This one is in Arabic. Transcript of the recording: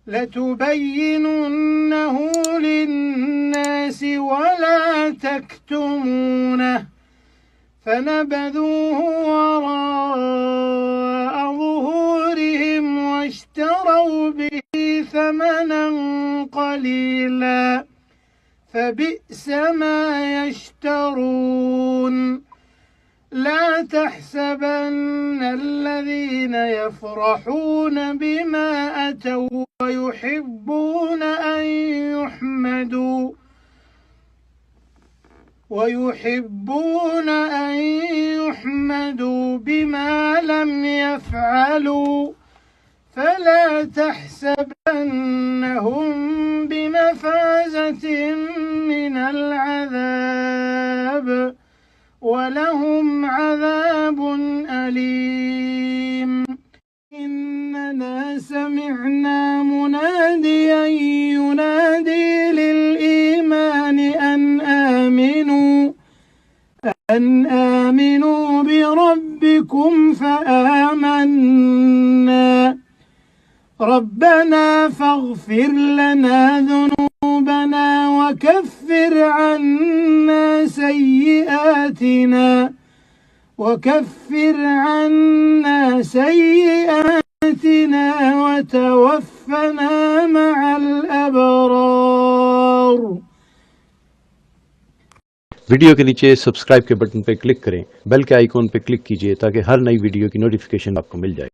لتبيننه للناس ولا تكتمونه فنبذوه وراء ظهورهم واشتروا به ثمنا قليلا فبئس ما يشترون. لا تحسبن الذين يفرحون بما أتوا ويحبون أن يحمدوا بما لم يفعلوا فلا تحسبنهم بمفازة من العذاب ولهم عذاب أليم. إننا سمعنا مناديا ينادي للإيمان أن آمنوا بربكم فآمنا ربنا فاغفر لنا ذنوبنا وكفر عنا سيئاتنا وتوفنا مع الأبرار। वीडियो के नीचे सब्सक्राइब के बटन पर क्लिक करें, बेल के आइकॉन पर क्लिक कीजिए ताकि हर नई वीडियो की नोटिफिकेशन आपको मिल जाए।